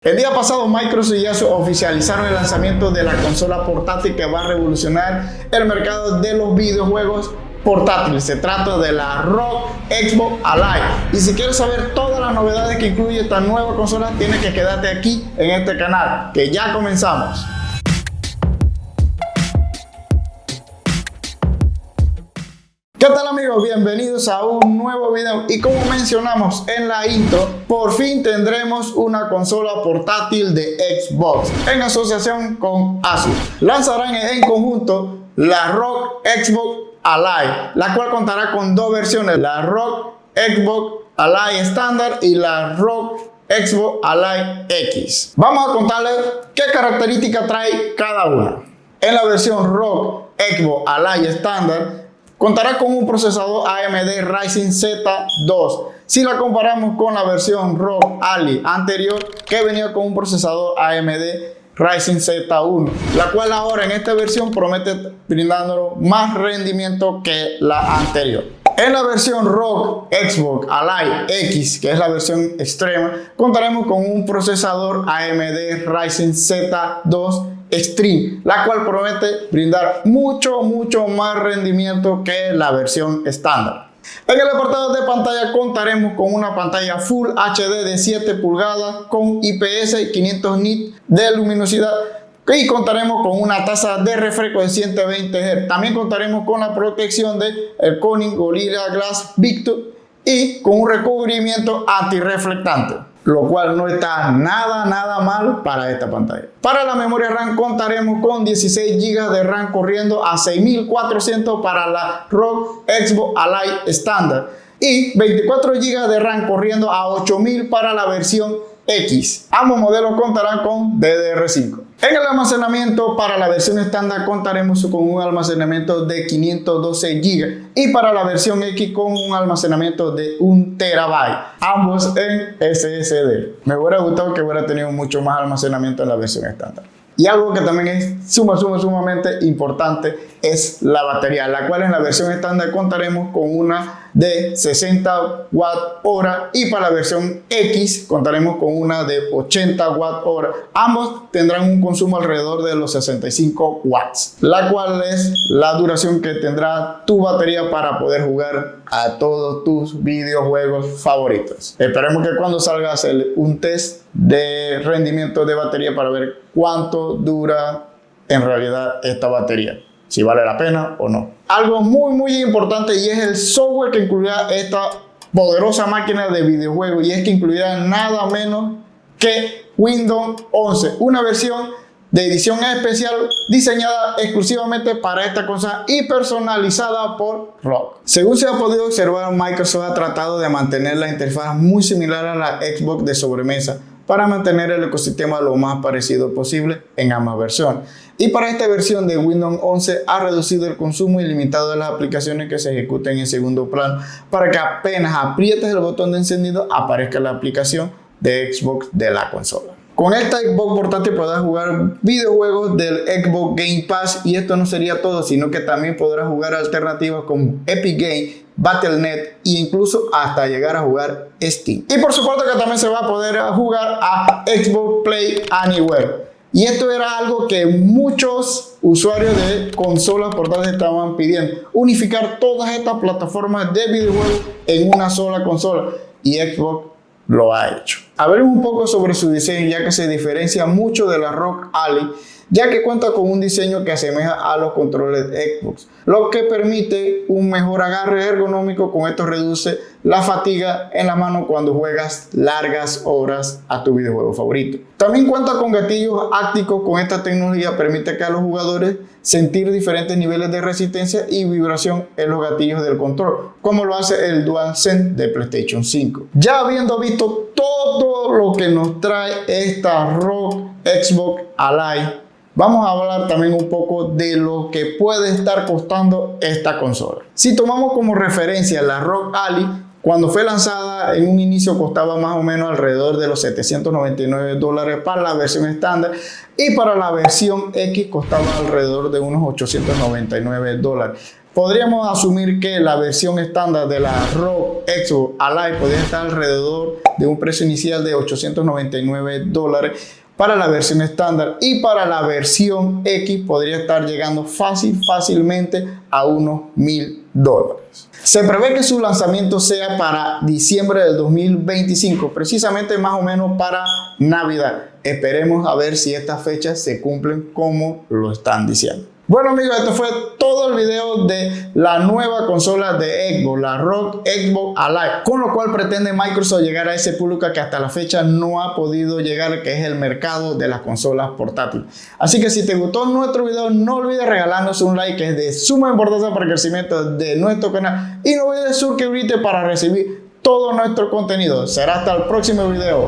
El día pasado Microsoft y Asus oficializaron el lanzamiento de la consola portátil que va a revolucionar el mercado de los videojuegos portátiles. Se trata de la ROG Xbox Ally. Y si quieres saber todas las novedades que incluye esta nueva consola, tienes que quedarte aquí en este canal, que ya comenzamos. ¿Qué tal amigos? Bienvenidos a un nuevo video y como mencionamos en la intro, por fin tendremos una consola portátil de Xbox en asociación con Asus. Lanzarán en conjunto la ROG Xbox Ally, la cual contará con dos versiones, la ROG Xbox Ally estándar y la ROG Xbox Ally X. Vamos a contarles qué características trae cada una. En la versión ROG Xbox Ally estándar contará con un procesador AMD Ryzen Z2. Si la comparamos con la versión ROG Ally anterior, que venía con un procesador AMD Ryzen Z1, la cual ahora en esta versión promete brindándonos más rendimiento que la anterior. En la versión ROG Xbox Ally X, que es la versión extrema, contaremos con un procesador AMD Ryzen Z2 Extreme, la cual promete brindar mucho más rendimiento que la versión estándar. En el apartado de pantalla contaremos con una pantalla Full HD de 7 pulgadas con IPS y 500 nits de luminosidad y contaremos con una tasa de refresco de 120 Hz. También contaremos con la protección de el Corning Gorilla Glass Victus y con un recubrimiento antirreflectante, lo cual no está nada mal para esta pantalla. Para la memoria RAM contaremos con 16 GB de RAM corriendo a 6400 para la ROG Xbox Ally estándar y 24 GB de RAM corriendo a 8000 para la versión X. Ambos modelos contarán con DDR5. En el almacenamiento para la versión estándar contaremos con un almacenamiento de 512 GB y para la versión X con un almacenamiento de 1 TB, ambos en SSD. Me hubiera gustado que hubiera tenido mucho más almacenamiento en la versión estándar. Y algo que también es sumamente importante es la batería, la cual en la versión estándar contaremos con una de 60 Wh y para la versión X contaremos con una de 80 Wh. Ambos tendrán un consumo alrededor de los 65 watts, la cual es la duración que tendrá tu batería para poder jugar a todos tus videojuegos favoritos. Esperemos que cuando salga a hacer un test de rendimiento de batería para ver cuánto dura en realidad esta batería, si vale la pena o no. Algo muy importante y es el software que incluirá esta poderosa máquina de videojuegos, y es que incluirá nada menos que Windows 11, una versión de edición especial diseñada exclusivamente para esta consola y personalizada por ROG. Según se ha podido observar, Microsoft ha tratado de mantener la interfaz muy similar a la Xbox de sobremesa para mantener el ecosistema lo más parecido posible en ambas versiones. Y para esta versión de Windows 11 ha reducido el consumo ilimitado de las aplicaciones que se ejecuten en segundo plano para que apenas aprietes el botón de encendido aparezca la aplicación de Xbox de la consola. Con esta Xbox portátil podrás jugar videojuegos del Xbox Game Pass, y esto no sería todo, sino que también podrás jugar alternativas como Epic Games, Battle.net e incluso hasta llegar a jugar Steam. Y por supuesto que también se va a poder jugar a Xbox Play Anywhere. Y esto era algo que muchos usuarios de consolas portátiles estaban pidiendo: unificar todas estas plataformas de videojuegos en una sola consola, y Xbox lo ha hecho. Hablemos un poco sobre su diseño, ya que se diferencia mucho de la ROG Ally, ya que cuenta con un diseño que asemeja a los controles de Xbox, lo que permite un mejor agarre ergonómico. Con esto reduce la fatiga en la mano cuando juegas largas horas a tu videojuego favorito. También cuenta con gatillos ápticos. Con esta tecnología permite que a los jugadores sentir diferentes niveles de resistencia y vibración en los gatillos del control, como lo hace el DualSense de PlayStation 5. Ya habiendo visto todo lo que nos trae esta ROG Xbox Ally, vamos a hablar también un poco de lo que puede estar costando esta consola. Si tomamos como referencia la ROG Ally, cuando fue lanzada en un inicio costaba más o menos alrededor de los $799 para la versión estándar, y para la versión X costaba alrededor de unos $899. podríamos asumir que la versión estándar de la ROG Xbox Alive podría estar alrededor de un precio inicial de $899 para la versión estándar, y para la versión X podría estar llegando fácilmente a unos $1000. Se prevé que su lanzamiento sea para diciembre del 2025, precisamente más o menos para Navidad. Esperemos a ver si estas fechas se cumplen como lo están diciendo. Bueno amigos, esto fue todo el video de la nueva consola de Xbox, la ROG Xbox Alive, con lo cual pretende Microsoft llegar a ese público que hasta la fecha no ha podido llegar, que es el mercado de las consolas portátiles. Así que si te gustó nuestro video, no olvides regalarnos un like, que es de suma importancia para el crecimiento de nuestro canal, y no olvides suscribirte para recibir todo nuestro contenido. Será hasta el próximo video.